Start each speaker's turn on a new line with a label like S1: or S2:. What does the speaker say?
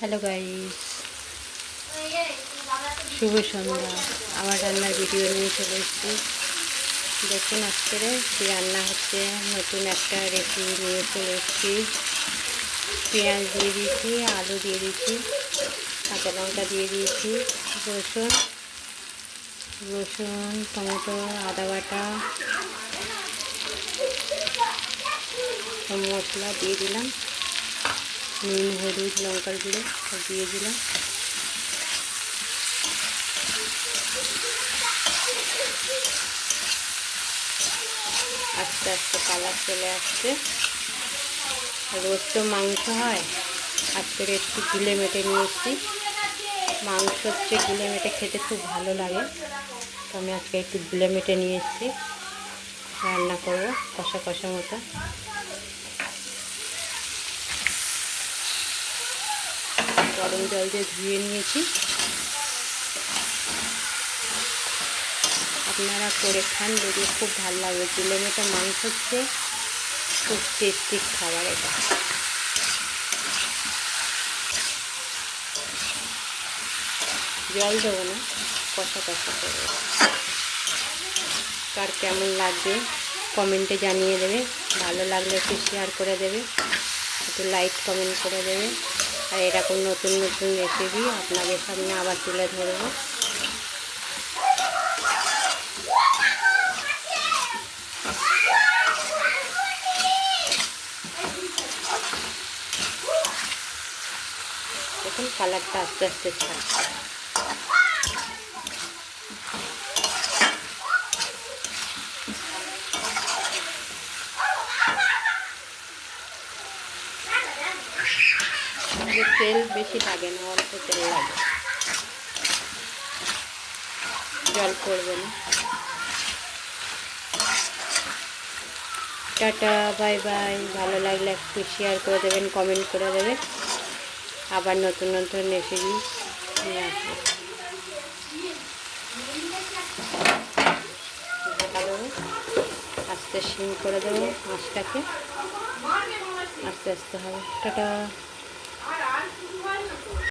S1: Hello guys, শুভ সন্ধ্যা। আমার রান্নার video নিয়ে চলে এসেছি। দেখুন আজকে কি রান্না হচ্ছে, নতুন একটা রেসিপি নিয়ে চলে এসেছি। পেঁয়াজ দিয়ে দিয়েছি, আলু দিয়ে দিয়েছি, কাঁচা লঙ্কা দিয়ে দিয়েছি, রসুন টমেটো আদা বাটা মশলা দিয়ে দিলাম, নুন হলুদ লঙ্কার গুঁড়ো সব দিয়ে দিলাম। আস্তে আস্তে কালার চলে আসছে। রোজ তো মাংস হয়, আজকে একটু গিলে মেটে নিয়ে এসেছি। মাংস হচ্ছে গিলে মেটে খেতে খুব ভালো লাগে, তো আমি আজকে একটু গিলে মেটে নিয়ে এসেছি। রান্না করবো কষা কষা মতো। গরম জল দিয়ে ধুয়ে নিয়েছি। আপনারা করে খান, যদি খুব ভালো লাগবে। গিলে মেটে মাংস হচ্ছে খুব টেস্টি খাবার এটা। জল দেবো না, কষা কষা করবো। কার কেমন লাগবে কমেন্টে জানিয়ে দেবে। ভালো লাগলে একটু শেয়ার করে দেবে, একটু লাইক কমেন্ট করে দেবে। আর এরকম নতুন নতুন রেসিপি আপনাদের সামনে আবার তুলে ধরবো। দেখুন কালারটা আস্তে আস্তে ছাড়ছে। তেল বেশি লাগে না, অল্প তেল লাগে, জল পড়বে না। Tata, bye bye. ভালো লাগলে একটু শেয়ার করে দেবেন, কমেন্ট করে দেবেন। আবার নতুন নতুন রেসিপি নিয়ে আসবো। ঢাকা দেবো, আস্তে সিম করে দেবো মাছটাকে, আস্তে আস্তে হবে। টাটা।